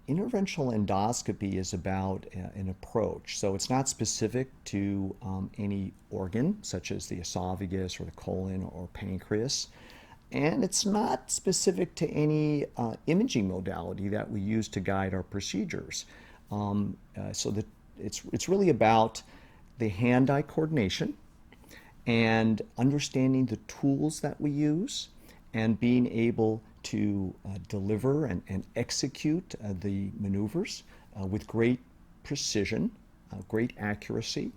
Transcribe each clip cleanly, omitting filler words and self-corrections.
interventional endoscopy is about an approach. So it's not specific to any organ, such as the esophagus or the colon or pancreas. And it's not specific to any imaging modality that we use to guide our procedures. So that it's really about the hand-eye coordination and understanding the tools that we use and being able to deliver and execute the maneuvers with great precision, great accuracy,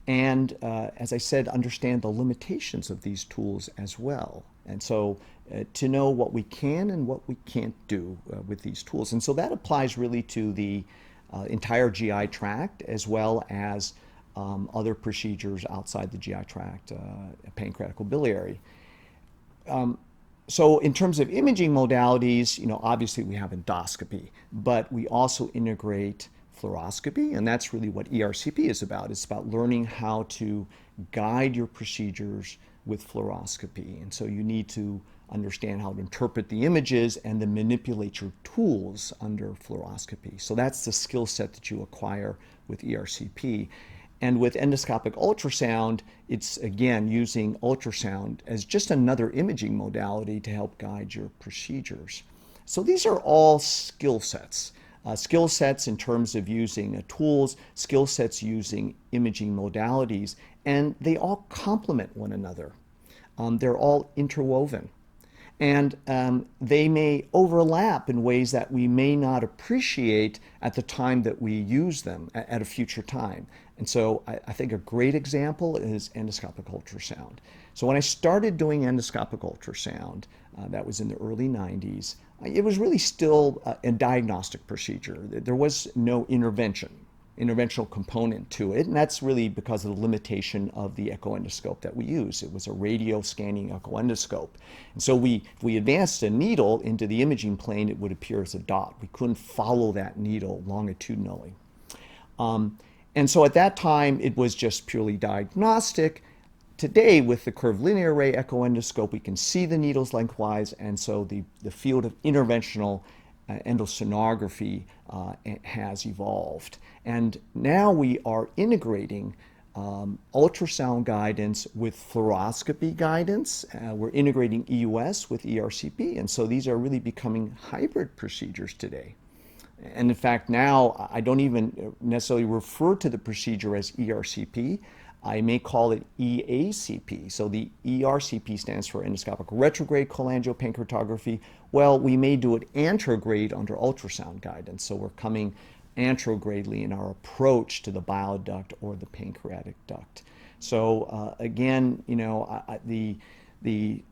and as I said, understand the limitations of these tools as well. And so to know what we can and what we can't do with these tools. And so that applies really to the entire GI tract as well as other procedures outside the GI tract, pancreaticobiliary. So in terms of imaging modalities, obviously we have endoscopy, but we also integrate fluoroscopy, and that's really what ERCP is about. It's about learning how to guide your procedures with fluoroscopy. And so you need to understand how to interpret the images and then manipulate your tools under fluoroscopy. So that's the skill set that you acquire with ERCP. And with endoscopic ultrasound, it's again using ultrasound as just another imaging modality to help guide your procedures. So these are all skill sets. Skill sets in terms of using tools, skill sets using imaging modalities, and they all complement one another. They're all interwoven. And they may overlap in ways that we may not appreciate at the time that we use them at a future time. And so I think a great example is endoscopic ultrasound. So when I started doing endoscopic ultrasound, that was in the early 90s, it was really still a diagnostic procedure. There was no interventional component to it, and that's really because of the limitation of the echo endoscope that we use. It was a radio scanning echo endoscope. And so if we advanced a needle into the imaging plane, it would appear as a dot. We couldn't follow that needle longitudinally. And so at that time, it was just purely diagnostic. Today, with the curved linear array echo endoscope, we can see the needles lengthwise, and so the field of interventional endosonography has evolved. And now we are integrating ultrasound guidance with fluoroscopy guidance. We're integrating EUS with ERCP, and so these are really becoming hybrid procedures today. And in fact, now I don't even necessarily refer to the procedure as ERCP. I may call it EACP. So the ERCP stands for endoscopic retrograde cholangiopancreatography. Well, we may do it anterograde under ultrasound guidance. So we're coming anterogradely in our approach to the bile duct or the pancreatic duct. So again, the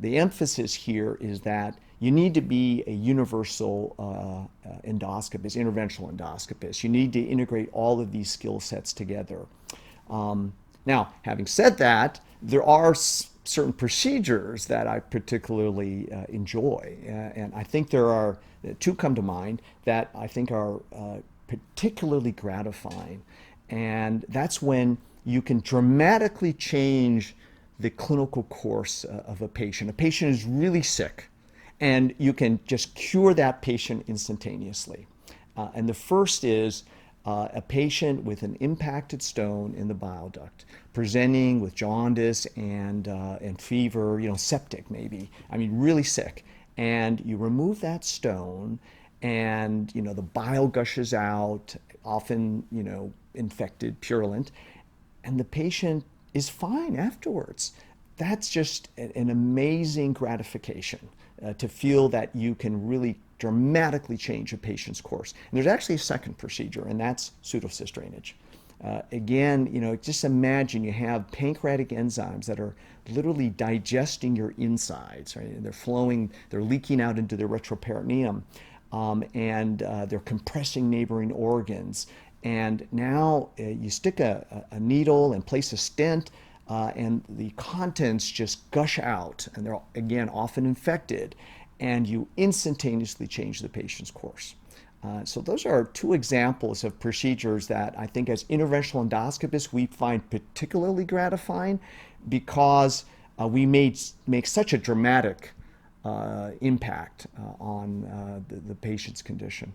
emphasis here is that you need to be a universal endoscopist, interventional endoscopist. You need to integrate all of these skill sets together. Now, having said that, there are certain procedures that I particularly enjoy. And I think there are two come to mind that I think are particularly gratifying. And that's when you can dramatically change the clinical course of a patient. A patient is really sick, and you can just cure that patient instantaneously. And the first is a patient with an impacted stone in the bile duct, presenting with jaundice and fever, septic maybe. I mean, really sick. And you remove that stone, and the bile gushes out, often infected, purulent, and the patient is fine afterwards. That's just an amazing gratification to feel that you can really dramatically change a patient's course. And there's actually a second procedure, and that's pseudocyst drainage. Again, just imagine you have pancreatic enzymes that are literally digesting your insides, right? And they're flowing, they're leaking out into the retroperitoneum, and they're compressing neighboring organs. And now you stick a needle and place a stent, and the contents just gush out, and they're, again, often infected, and you instantaneously change the patient's course. So those are two examples of procedures that I think as interventional endoscopists we find particularly gratifying because we make such a dramatic impact on the patient's condition.